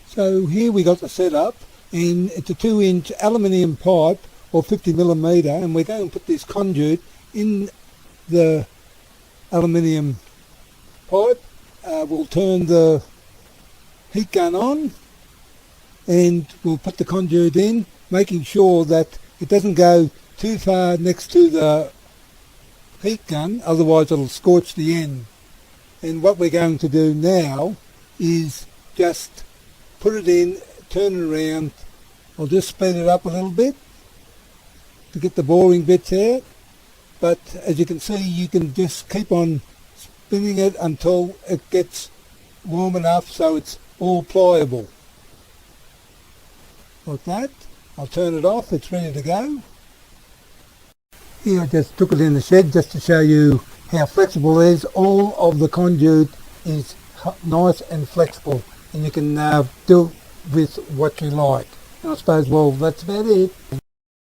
So here we got the setup, and it's a 2-inch aluminium pipe or 50mm, and we're going to put this conduit in the aluminium pipe. We'll turn the heat gun on and we'll put the conduit in, making sure that it doesn't go too far next to the heat gun, otherwise it'll scorch the end. And what we're going to do now is just put it in, turn it around. I'll just speed it up a little bit to get the boring bits out, but as you can see, you can just keep on spinning it until it gets warm enough so it's all pliable. Like that. I'll turn it off, it's ready to go. Here I just took it in the shed just to show you how flexible it is. All of the conduit is nice and flexible, and you can do with what you like. And I suppose, well, that's about it.